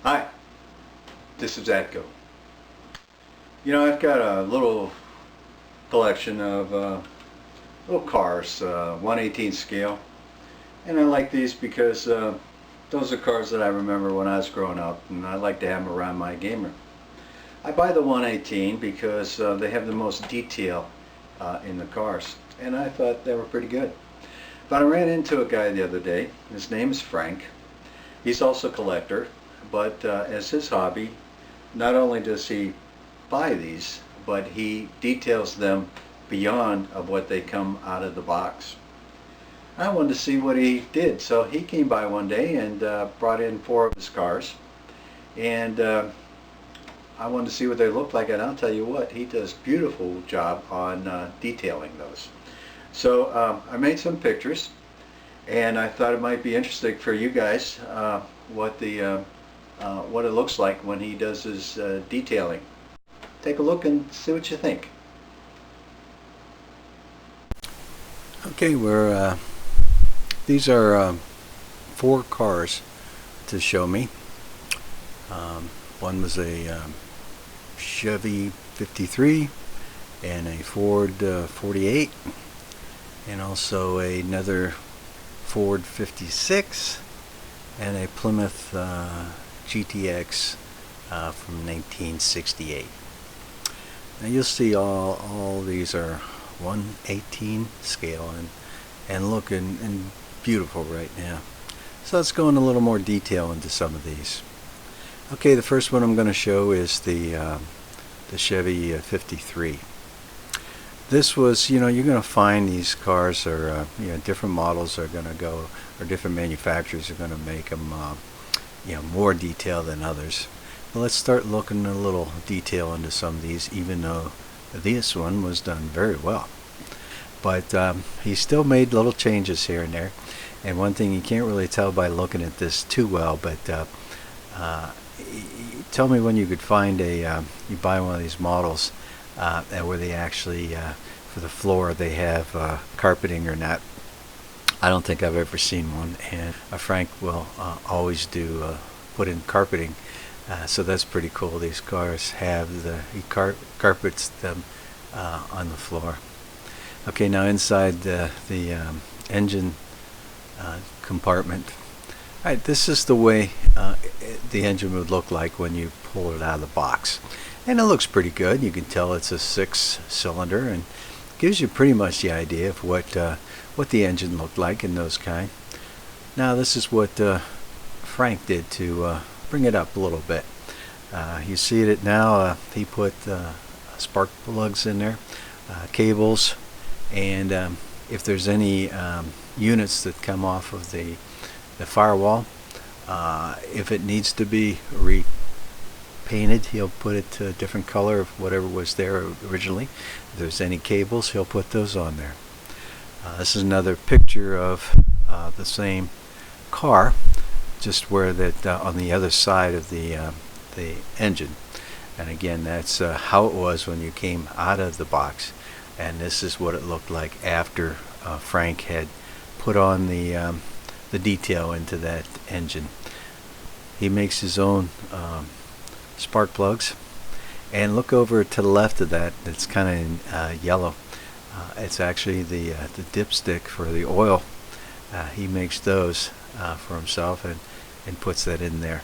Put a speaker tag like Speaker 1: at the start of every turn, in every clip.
Speaker 1: Hi, this is Atco. You know, I've got a little collection of little cars, 1/18 scale, and I like these because those are cars that I remember when I was growing up, and I like to have them around my game room. I buy the 1/18 because they have the most detail in the cars, and I thought they were pretty good. But I ran into a guy the other day. His name is Frank. He's also a collector, but as his hobby, not only does he buy these, but he details them beyond of what they come out of the box. I wanted to see what he did, so he came by one day and brought in 4 of his cars, and I wanted to see what they looked like, and I'll tell you what, he does a beautiful job on detailing those. So I made some pictures, and I thought it might be interesting for you guys what it looks like when he does his detailing. Take a look and see what you think.
Speaker 2: Okay, these are 4 cars to show me. One was a Chevy 53 and a Ford 48, and also another Ford 56 and a Plymouth GTX from 1968. Now you'll see all these are 1/18 scale and looking beautiful right now. So let's go in a little more detail into some of these. Okay, the first one I'm going to show is the Chevy 53. This was, you're going to find these cars are, different models are going to go, or different manufacturers are going to make them, more detail than others. But let's start looking a little detail into some of these, even though this one was done very well. But he still made little changes here and there. And one thing you can't really tell by looking at this too well, but tell me when you could find you buy one of these models where they actually, for the floor, they have carpeting or not. I don't think I've ever seen one, and Frank will always do put in carpeting, so that's pretty cool. These cars have he carpets them on the floor. Okay, now inside the engine compartment. Alright, this is the way the engine would look like when you pull it out of the box. And it looks pretty good. You can tell it's a 6-cylinder and gives you pretty much the idea of what the engine looked like in those kind. Now this is what Frank did to bring it up a little bit. You see it now, he put spark plugs in there, cables, and if there's any units that come off of the firewall, if it needs to be repainted, he'll put it to a different color of whatever was there originally. If there's any cables, he'll put those on there. This is another picture of the same car, just where that on the other side of the engine. And again, that's how it was when you came out of the box, and this is what it looked like after Frank had put on the detail into that engine. He makes his own spark plugs, and look over to the left of that. It's kind of yellow. It's actually the dipstick for the oil. He makes those for himself and puts that in there.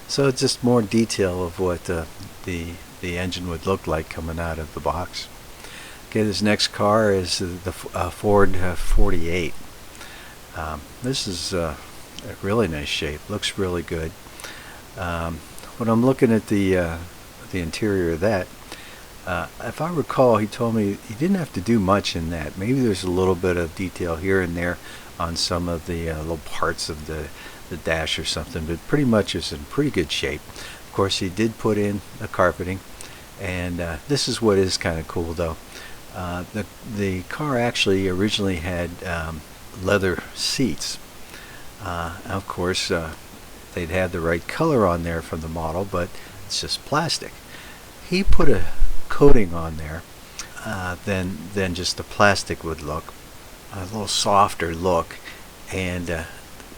Speaker 2: So it's just more detail of what the engine would look like coming out of the box. Okay, this next car is the Ford 48. This is a really nice shape. Looks really good. When I'm looking at the interior of that, if I recall, he told me he didn't have to do much in that. Maybe there's a little bit of detail here and there on some of the little parts of the dash or something, but pretty much is in pretty good shape. Of course, he did put in the carpeting, and this is what is kind of cool though. The car actually originally had leather seats. Of course, they'd had the right color on there from the model, but it's just plastic. He put a coating on there than just the plastic would look, a little softer look, and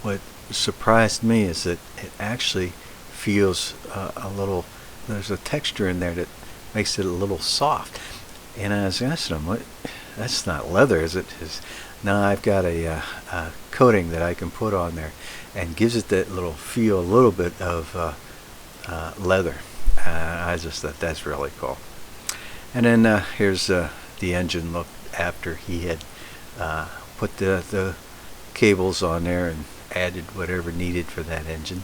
Speaker 2: what surprised me is that it actually feels a little, there's a texture in there that makes it a little soft. And I was asking him, what, that's not leather, is it? No, I've got a coating that I can put on there and gives it that little feel, a little bit of leather. I just thought that's really cool. And then here's the engine look after he had put the cables on there and added whatever needed for that engine.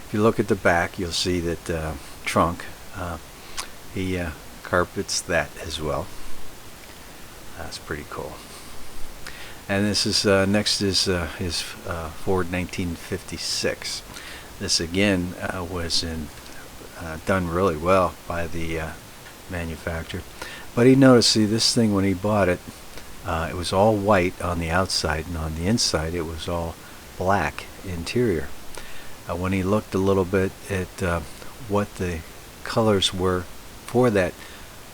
Speaker 2: If you look at the back, you'll see that trunk. He carpets that as well. That's pretty cool. And this is next is his Ford 1956. This again was done really well by the manufacturer. But he noticed, see, this thing when he bought it, it was all white on the outside, and on the inside it was all black interior. When he looked a little bit at what the colors were for that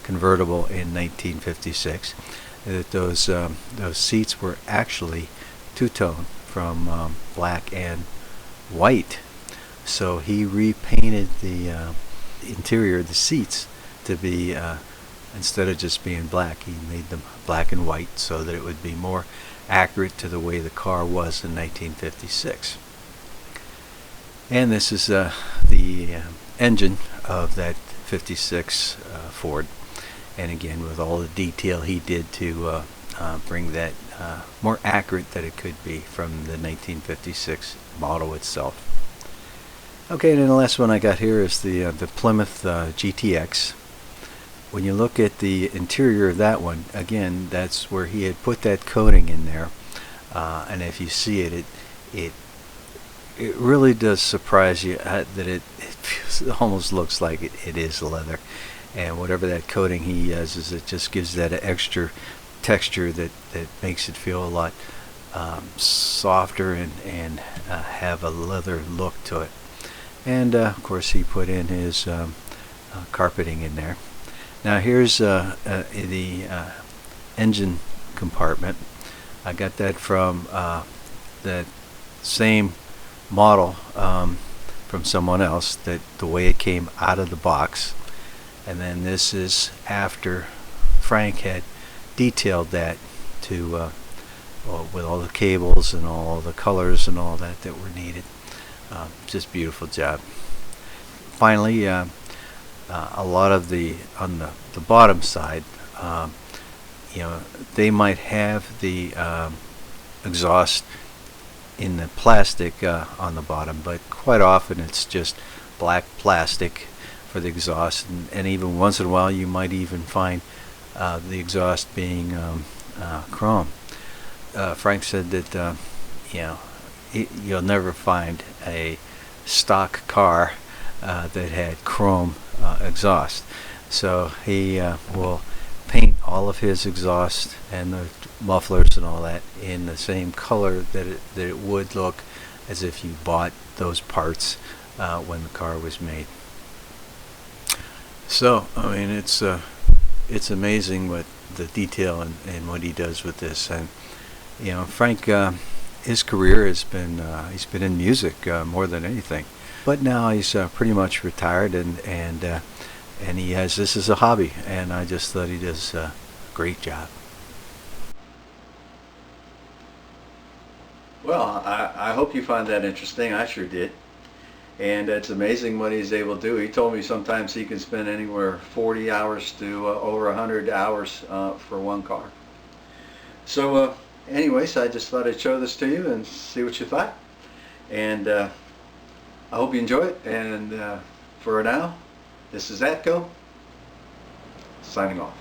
Speaker 2: convertible in 1956, that those seats were actually two-tone from black and white. So he repainted the interior of the seats to be, instead of just being black, he made them black and white so that it would be more accurate to the way the car was in 1956. And this is the engine of that 56 Ford. And again, with all the detail he did to bring that more accurate that it could be from the 1956 model itself. Okay, and then the last one I got here is the Plymouth GTX. When you look at the interior of that one, again, that's where he had put that coating in there. And if you see it, it really does surprise you that it almost looks like it is leather. And whatever that coating he uses, it just gives that extra texture that makes it feel a lot softer and have a leather look to it. And of course he put in his carpeting in there. Now here's the engine compartment. I got that from that same model from someone else, that the way it came out of the box. And then this is after Frank had detailed that to with all the cables and all the colors and all that were needed. Just beautiful job. Finally, a lot of on the bottom side, you know, they might have the exhaust in the plastic on the bottom, but quite often it's just black plastic for the exhaust, and even once in a while you might even find the exhaust being chrome. Frank said that you know, you'll never find a stock car that had chrome exhaust. So he will paint all of his exhaust and the mufflers and all that in the same color that it would look as if you bought those parts when the car was made. So I mean, it's amazing what the detail and what he does with this. And you know, Frank, his career has been he's been in music more than anything, but now he's pretty much retired, and he has this as a hobby, and I just thought he does a great job.
Speaker 1: Well, I hope you find that interesting. I sure did. And it's amazing what he's able to do. He told me sometimes he can spend anywhere 40 hours to over 100 hours for one car. So anyways, I just thought I'd show this to you and see what you thought. And I hope you enjoy it. And for now, this is Atco, signing off.